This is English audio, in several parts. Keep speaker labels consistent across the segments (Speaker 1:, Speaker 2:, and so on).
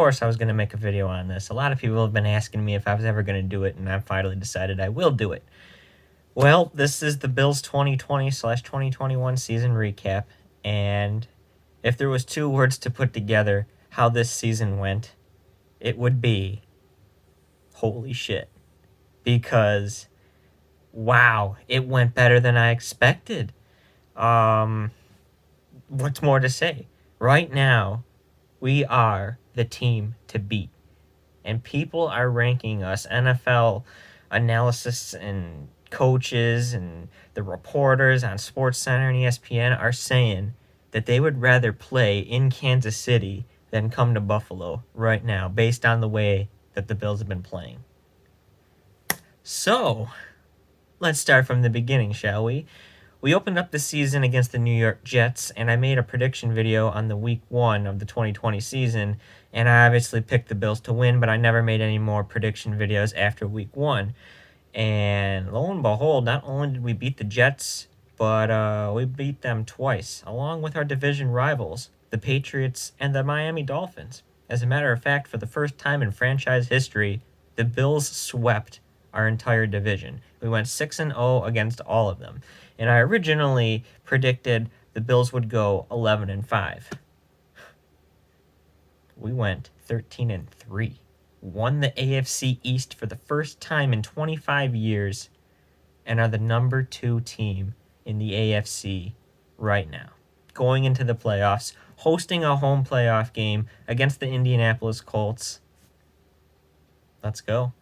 Speaker 1: course I was going to make a video on this. A lot of people have been asking me if I was ever going to do it, and I finally decided I will do it. Well, this is the Bills 2020/2021 season recap, and if there was two words to put together how this season went, it would be holy shit. Because, wow, it went better than I expected. What's more to say? Right now, we are the team to beat. And people are ranking us, NFL analysts and coaches and the reporters on SportsCenter and ESPN are saying that they would rather play in Kansas City than come to Buffalo right now, based on the way that the Bills have been playing. So, let's start from the beginning, shall we? We opened up the season against the New York Jets, and I made a prediction video on the week 1 of the 2020 season, and I obviously picked the Bills to win, but I never made any more prediction videos after week 1. And lo and behold, not only did we beat the Jets, but we beat them twice, along with our division rivals, the Patriots and the Miami Dolphins. As a matter of fact, for the first time in franchise history, the Bills swept our entire division. We went 6-0 against all of them. And I originally predicted the Bills would go 11-5. We went 13-3. Won the AFC East for the first time in 25 years and are the number 2 team in the AFC right now. Going into the playoffs, hosting a home playoff game against the Indianapolis Colts. Let's go.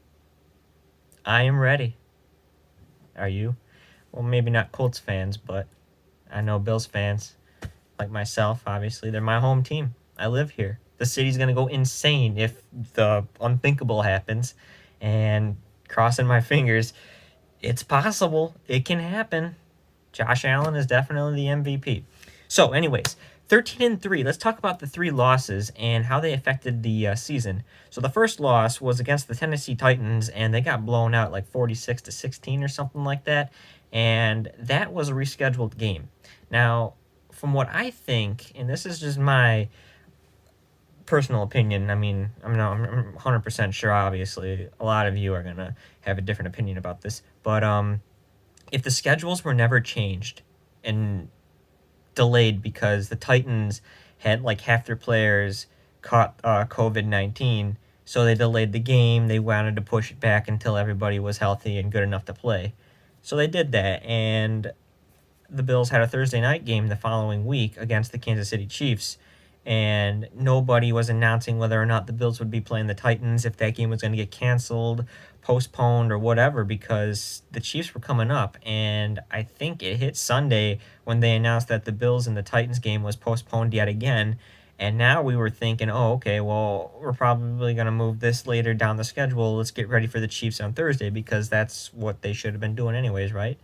Speaker 1: I am ready. Are you? Well, maybe not Colts fans, but I know Bills fans, like myself, obviously. They're my home team. I live here. The city's going to go insane if the unthinkable happens. And crossing my fingers, it's possible. It can happen. Josh Allen is definitely the MVP. So, anyways, 13-3. Let's talk about the 3 losses and how they affected the season. So the first loss was against the Tennessee Titans, and they got blown out like 46-16 or something like that. And that was a rescheduled game. Now, from what I think, and this is just my personal opinion, I mean, I'm 100% sure, obviously, a lot of you are going to have a different opinion about this, but if the schedules were never changed and delayed because the Titans had like half their players caught COVID-19, so they delayed the game. They wanted to push it back until everybody was healthy and good enough to play. So they did that, and the Bills had a Thursday night game the following week against the Kansas City Chiefs, and nobody was announcing whether or not the Bills would be playing the Titans, if that game was going to get canceled, postponed, or whatever, because the Chiefs were coming up. And I think it hit Sunday when they announced that the Bills and the Titans game was postponed yet again. And now we were thinking, oh, okay, well, we're probably going to move this later down the schedule. Let's get ready for the Chiefs on Thursday, because that's what they should have been doing anyways, right?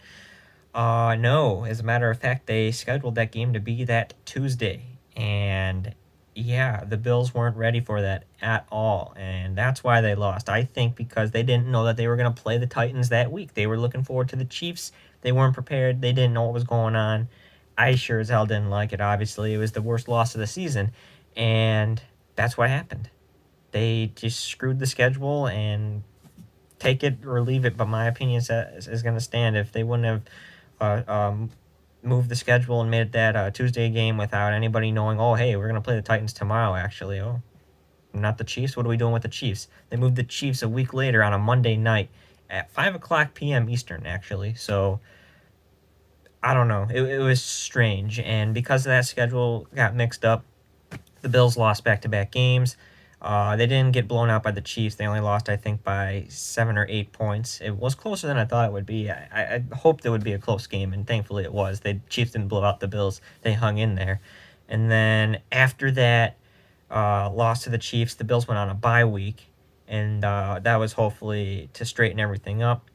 Speaker 1: No. As a matter of fact, they scheduled that game to be that Tuesday. And yeah, the Bills weren't ready for that at all. And that's why they lost. I think because they didn't know that they were going to play the Titans that week. They were looking forward to the Chiefs. They weren't prepared. They didn't know what was going on. I sure as hell didn't like it, obviously. It was the worst loss of the season. And that's what happened. They just screwed the schedule, and take it or leave it, but my opinion is going to stand. If they wouldn't have moved the schedule and made it that Tuesday game without anybody knowing, oh, hey, we're going to play the Titans tomorrow, actually. Oh, not the Chiefs? What are we doing with the Chiefs? They moved the Chiefs a week later on a Monday night at 5 o'clock p.m. Eastern, actually. So I don't know. It was strange. And because of that, schedule got mixed up. The Bills lost back-to-back games. They didn't get blown out by the Chiefs. They only lost, I think, by 7 or 8 points. It was closer than I thought it would be. I hoped it would be a close game, and thankfully it was. The Chiefs didn't blow out the Bills. They hung in there. And then after that loss to the Chiefs, the Bills went on a bye week, and that was hopefully to straighten everything up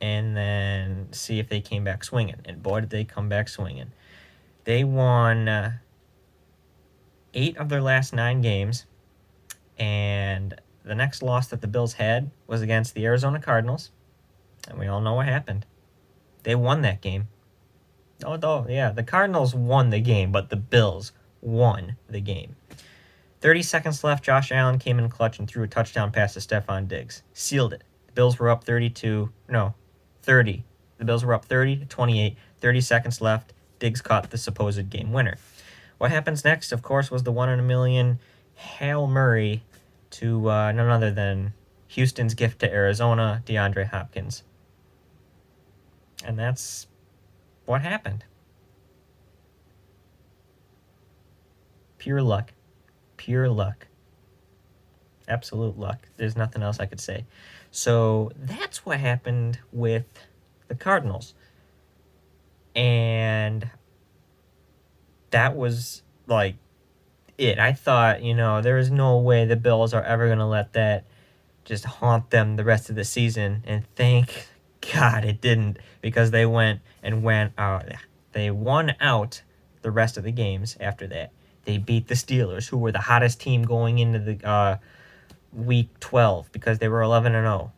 Speaker 1: and then see if they came back swinging. And boy, did they come back swinging. They won 8 of their last 9 games. And the next loss that the Bills had was against the Arizona Cardinals. And we all know what happened. They won that game. Oh, yeah, the Cardinals won the game, but the Bills won the game. 30 seconds left, Josh Allen came in clutch and threw a touchdown pass to Stephon Diggs. Sealed it. The Bills were up 30. The Bills were up 30-28. 30 seconds left. Diggs caught the supposed game winner. What happens next, of course, was the 1 in a million Hail Murray to none other than Houston's gift to Arizona, DeAndre Hopkins. And that's what happened. Pure luck. Pure luck. Absolute luck. There's nothing else I could say. So that's what happened with the Cardinals. And that was like it. I thought, there is no way the Bills are ever going to let that just haunt them the rest of the season. And thank God it didn't, because they went out. They won out the rest of the games after that. They beat the Steelers, who were the hottest team going into the week 12 because they were 11-0.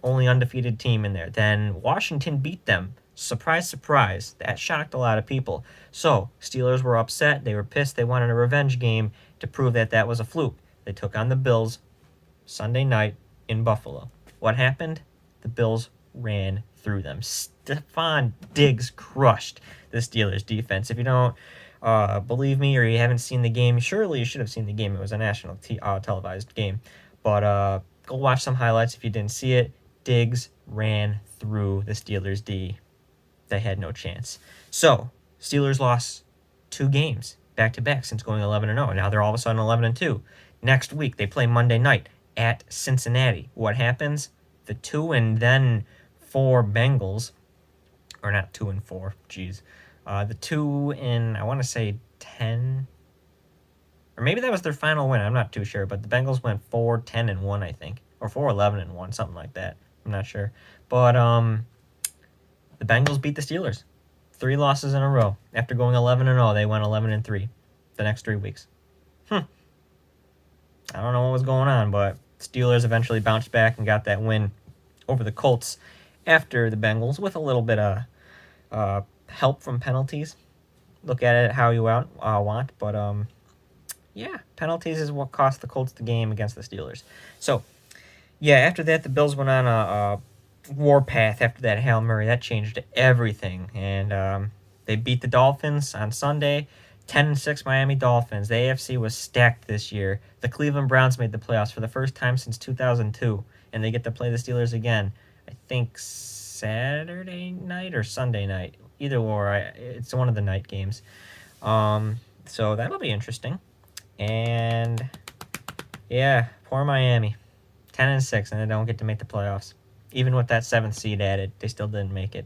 Speaker 1: Only undefeated team in there. Then Washington beat them. Surprise, surprise. That shocked a lot of people. So, Steelers were upset. They were pissed. They wanted a revenge game to prove that that was a fluke. They took on the Bills Sunday night in Buffalo. What happened? The Bills ran through them. Stephon Diggs crushed the Steelers defense. If you don't believe me, or you haven't seen the game, surely you should have seen the game. It was a national televised game. But go watch some highlights if you didn't see it. Diggs ran through the Steelers D. They had no chance. So, Steelers lost 2 games back-to-back since going 11-0. Now they're all of a sudden 11-2. Next week, they play Monday night at Cincinnati. What happens? The 2-4 Bengals, or not 2-4, geez. The 2 I want to say 10, or maybe that was their final win. I'm not too sure, but the Bengals went 4-10-1, I think, or 4-11-1, something like that. I'm not sure, but the Bengals beat the Steelers. 3 losses in a row. After going 11-0, they went 11-3 the next 3 weeks. I don't know what was going on, but Steelers eventually bounced back and got that win over the Colts after the Bengals with a little bit of help from penalties. Look at it how you want, but yeah, penalties is what cost the Colts the game against the Steelers. So, yeah, after that, the Bills went on a warpath after that Hail Murray. That changed everything, and they beat the Dolphins on Sunday. 10-6 Miami Dolphins. The AFC was stacked this year. The Cleveland Browns made the playoffs for the first time since 2002, and they get to play the Steelers again. I think Saturday night or Sunday night. Either or. It's one of the night games. So that'll be interesting. And yeah, poor Miami. 10-6, and they don't get to make the playoffs. Even with that 7th seed added, they still didn't make it.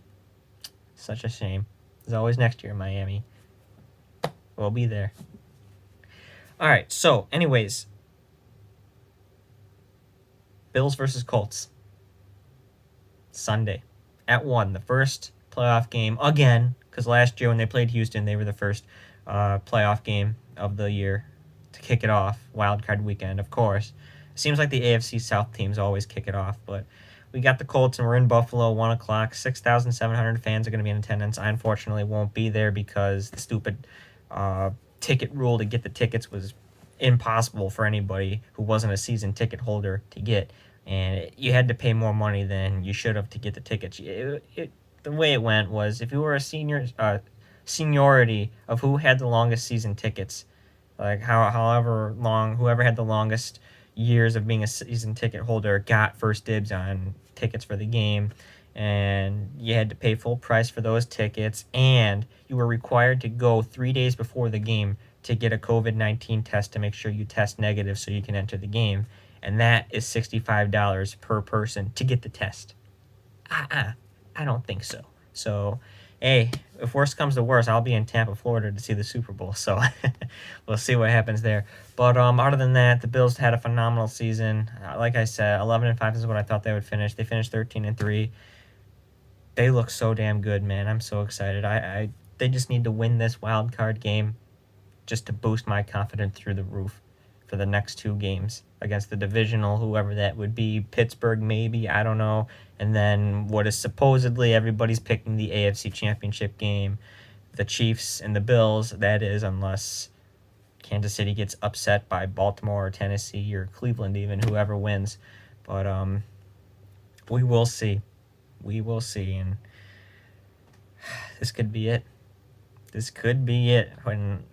Speaker 1: Such a shame. There's always next year, Miami. We'll be there. All right, so anyways, Bills versus Colts. Sunday at 1, the first playoff game again, because last year when they played Houston, they were the first playoff game of the year to kick it off. Wild card weekend, of course. It seems like the AFC South teams always kick it off, but we got the Colts and we're in Buffalo, 1 o'clock. 6,700 fans are going to be in attendance. I unfortunately won't be there because the stupid ticket rule to get the tickets was impossible for anybody who wasn't a season ticket holder to get, and you had to pay more money than you should have to get the tickets. The way it went was, if you were a seniority of who had the longest season tickets, like however long, whoever had the longest years of being a season ticket holder got first dibs on tickets for the game, and you had to pay full price for those tickets, and you were required to go 3 days before the game to get a COVID-19 test to make sure you test negative so you can enter the game, and that is $65 per person to get the test. I don't think so. So, hey, if worst comes to worst, I'll be in Tampa, Florida to see the Super Bowl, so we'll see what happens there. But other than that, the Bills had a phenomenal season. Like I said, 11-5 is what I thought they would finish. They finished 13-3. They look so damn good, man. I'm so excited. They just need to win this wild card game just to boost my confidence through the roof for the next 2 games against the divisional, whoever that would be. Pittsburgh, maybe, I don't know. And then what is supposedly everybody's picking the AFC Championship game, the Chiefs and the Bills. That is, unless Kansas City gets upset by Baltimore or Tennessee or Cleveland, even whoever wins. But we will see. We will see, and this could be it. This could be it. When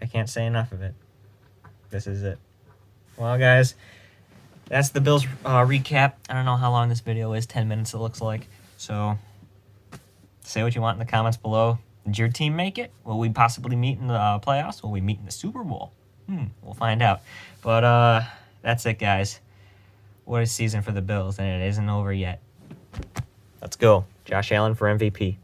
Speaker 1: I can't say enough of it. This is it. Well, guys, that's the Bills recap. I don't know how long this video is. 10 minutes, it looks like. So, say what you want in the comments below. Did your team make it? Will we possibly meet in the playoffs? Will we meet in the Super Bowl? We'll find out. But that's it, guys. What a season for the Bills, and it isn't over yet. Let's go. Josh Allen for MVP.